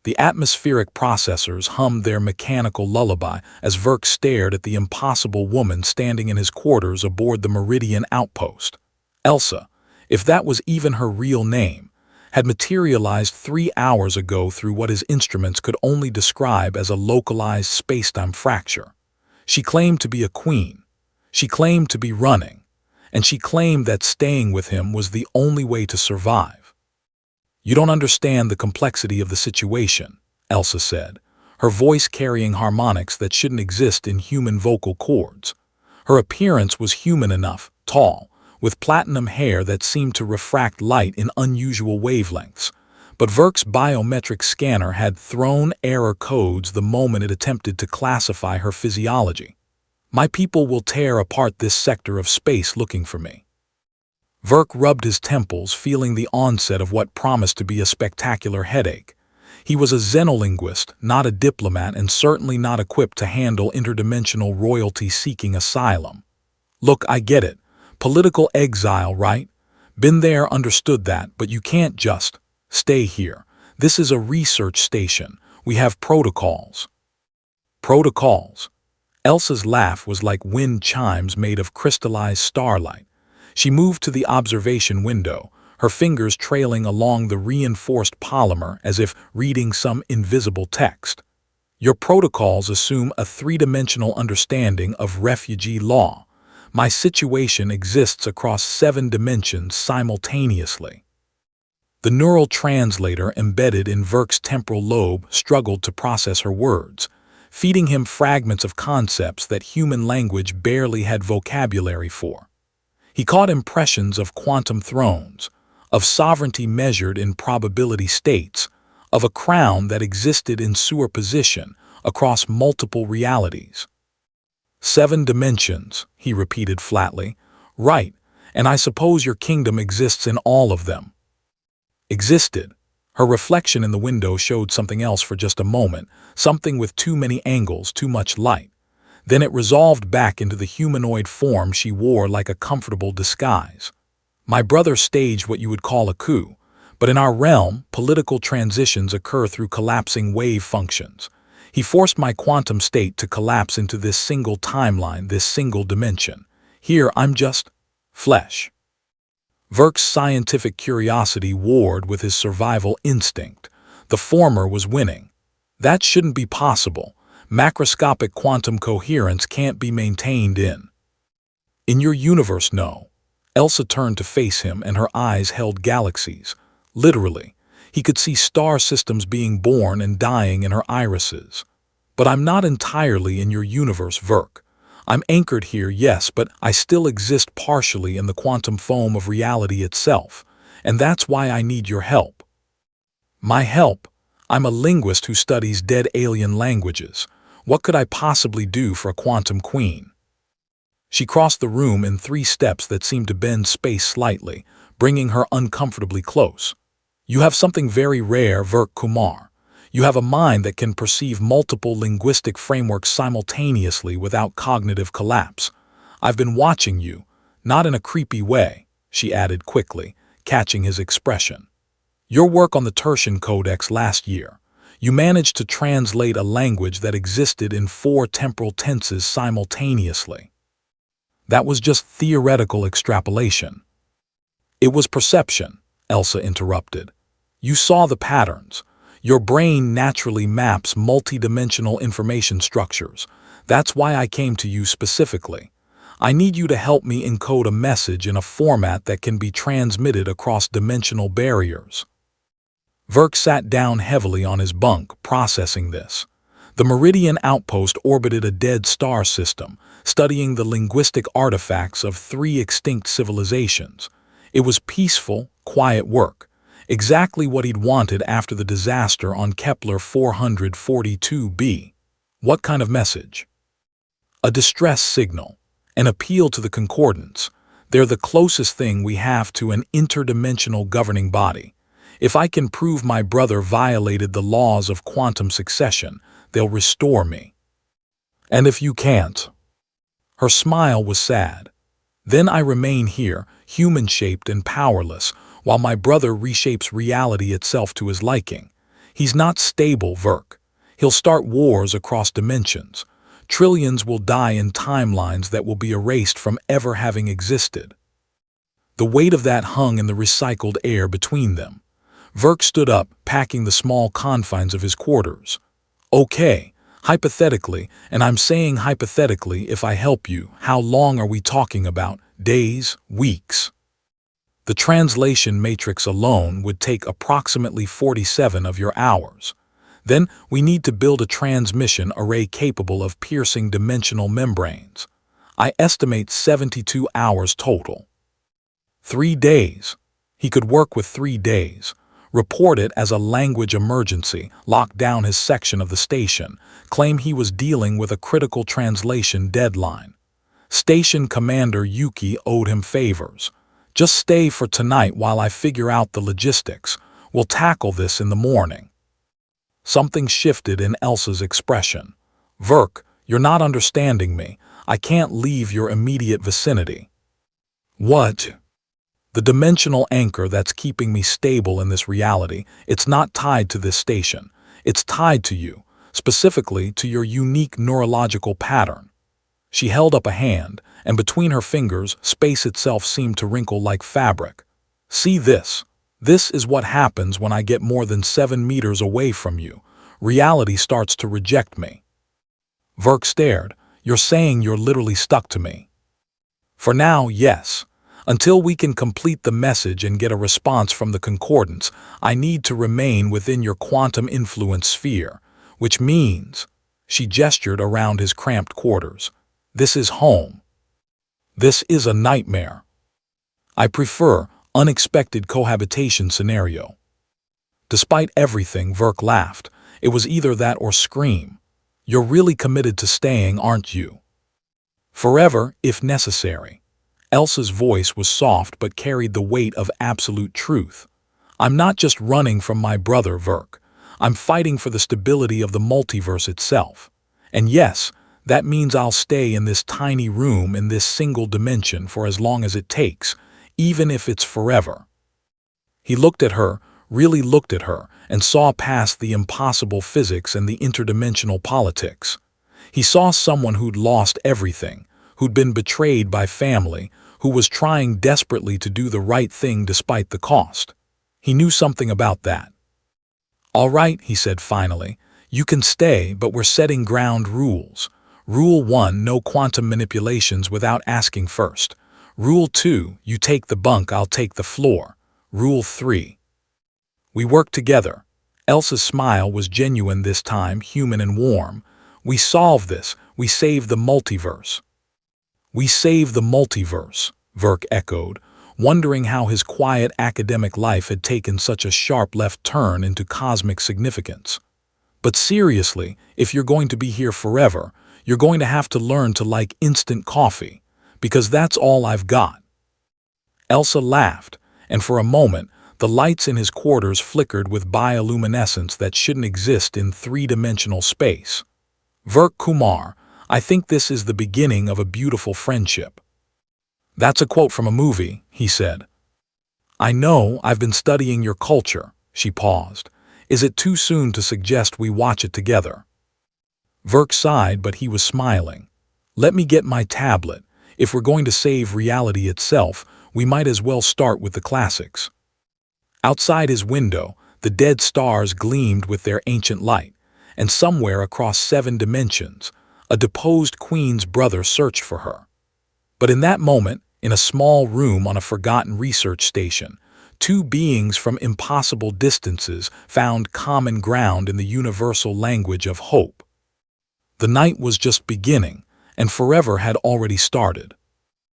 The atmospheric processors hummed their mechanical lullaby as Verk stared at the impossible woman standing in his quarters aboard the Meridian outpost. Elsa, if that was even her real name, had materialized 3 hours ago through what his instruments could only describe as a localized space-time fracture. She claimed to be a queen. She claimed to be running. And she claimed that staying with him was the only way to survive. "You don't understand the complexity of the situation," Elsa said, her voice carrying harmonics that shouldn't exist in human vocal cords. Her appearance was human enough, tall, with platinum hair that seemed to refract light in unusual wavelengths. But Verk's biometric scanner had thrown error codes the moment it attempted to classify her physiology. "My people will tear apart this sector of space looking for me." Verk rubbed his temples, feeling the onset of what promised to be a spectacular headache. He was a xenolinguist, not a diplomat, and certainly not equipped to handle interdimensional royalty seeking asylum. "Look, I get it. Political exile, right? Been there, understood that, but you can't just stay here. This is a research station. We have protocols." Protocols? Elsa's laugh was like wind chimes made of crystallized starlight. She moved to the observation window, her fingers trailing along the reinforced polymer as if reading some invisible text. "Your protocols assume a three-dimensional understanding of refugee law. My situation exists across 7 dimensions simultaneously." The neural translator embedded in Verk's temporal lobe struggled to process her words, feeding him fragments of concepts that human language barely had vocabulary for. He caught impressions of quantum thrones, of sovereignty measured in probability states, of a crown that existed in superposition across multiple realities. 7 dimensions, he repeated flatly. "Right, and I suppose your kingdom exists in all of them." Existed. Her reflection in the window showed something else for just a moment, something with too many angles, too much light. Then it resolved back into the humanoid form she wore like a comfortable disguise. "My brother staged what you would call a coup, but in our realm, political transitions occur through collapsing wave functions. He forced my quantum state to collapse into this single timeline, this single dimension. Here, I'm just flesh." Verk's scientific curiosity warred with his survival instinct. The former was winning. That shouldn't be possible. Macroscopic quantum coherence can't be maintained in your universe, no. Elsa turned to face him, and her eyes held galaxies. Literally, he could see star systems being born and dying in her irises. "But I'm not entirely in your universe, Verk. I'm anchored here, yes, but I still exist partially in the quantum foam of reality itself, and that's why I need your help." "My help? I'm a linguist who studies dead alien languages. What could I possibly do for a quantum queen?" She crossed the room in 3 steps that seemed to bend space slightly, bringing her uncomfortably close. "You have something very rare, Verk Kumar. You have a mind that can perceive multiple linguistic frameworks simultaneously without cognitive collapse. I've been watching you, not in a creepy way," she added quickly, catching his expression. "Your work on the Tertian Codex last year. You managed to translate a language that existed in 4 temporal tenses simultaneously." "That was just theoretical extrapolation." "It was perception," Elsa interrupted. "You saw the patterns. Your brain naturally maps multidimensional information structures. That's why I came to you specifically. I need you to help me encode a message in a format that can be transmitted across dimensional barriers." Verk sat down heavily on his bunk, processing this. The Meridian outpost orbited a dead star system, studying the linguistic artifacts of 3 extinct civilizations. It was peaceful, quiet work, exactly what he'd wanted after the disaster on Kepler 442b. What kind of message? A distress signal, an appeal to the concordance. They're the closest thing we have to an interdimensional governing body. If I can prove my brother violated the laws of quantum succession, they'll restore me. And if you can't? Her smile was sad. Then I remain here, human-shaped and powerless, while my brother reshapes reality itself to his liking. He's not stable, Verk. He'll start wars across dimensions. Trillions will die in timelines that will be erased from ever having existed. The weight of that hung in the recycled air between them. Verk stood up, packing the small confines of his quarters. Okay, hypothetically, and I'm saying hypothetically, if I help you, how long are we talking about? Days? Weeks? The translation matrix alone would take approximately 47 of your hours. Then we need to build a transmission array capable of piercing dimensional membranes. I estimate 72 hours total. 3 days. He could work with 3 days. Report it as a language emergency, lock down his section of the station, claim he was dealing with a critical translation deadline. Station Commander Yuki owed him favors. Just stay for tonight while I figure out the logistics. We'll tackle this in the morning. Something shifted in Elsa's expression. Verk, you're not understanding me. I can't leave your immediate vicinity. What? The dimensional anchor that's keeping me stable in this reality, it's not tied to this station. It's tied to you, specifically to your unique neurological pattern. She held up a hand, and between her fingers, space itself seemed to wrinkle like fabric. See this. This is what happens when I get more than 7 meters away from you. Reality starts to reject me. Verk stared. You're saying you're literally stuck to me. For now, yes. Until we can complete the message and get a response from the concordance, I need to remain within your quantum influence sphere, which means, she gestured around his cramped quarters, this is home. This is a nightmare. I prefer unexpected cohabitation scenario. Despite everything, Verk laughed. It was either that or scream. You're really committed to staying, aren't you? Forever, if necessary. Elsa's voice was soft but carried the weight of absolute truth. I'm not just running from my brother, Verk. I'm fighting for the stability of the multiverse itself. And yes, that means I'll stay in this tiny room in this single dimension for as long as it takes, even if it's forever. He looked at her, really looked at her, and saw past the impossible physics and the interdimensional politics. He saw someone who'd lost everything, who'd been betrayed by family, who was trying desperately to do the right thing despite the cost. He knew something about that. All right, he said finally, you can stay, but we're setting ground rules. Rule 1, no quantum manipulations without asking first. Rule 2, you take the bunk, I'll take the floor. Rule 3. We work together. Elsa's smile was genuine this time, human and warm. We solve this. We save the multiverse. We save the multiverse, Verk echoed, wondering how his quiet academic life had taken such a sharp left turn into cosmic significance. But seriously, if you're going to be here forever, you're going to have to learn to like instant coffee, because that's all I've got. Elsa laughed, and for a moment, the lights in his quarters flickered with bioluminescence that shouldn't exist in three-dimensional space. Verk Kumar, I think this is the beginning of a beautiful friendship. That's a quote from a movie, he said. I know, I've been studying your culture, she paused. Is it too soon to suggest we watch it together? Verk sighed, but he was smiling. Let me get my tablet. If we're going to save reality itself, we might as well start with the classics. Outside his window, the dead stars gleamed with their ancient light, and somewhere across 7 dimensions, a deposed queen's brother searched for her. But in that moment, in a small room on a forgotten research station, 2 beings from impossible distances found common ground in the universal language of hope. The night was just beginning, and forever had already started.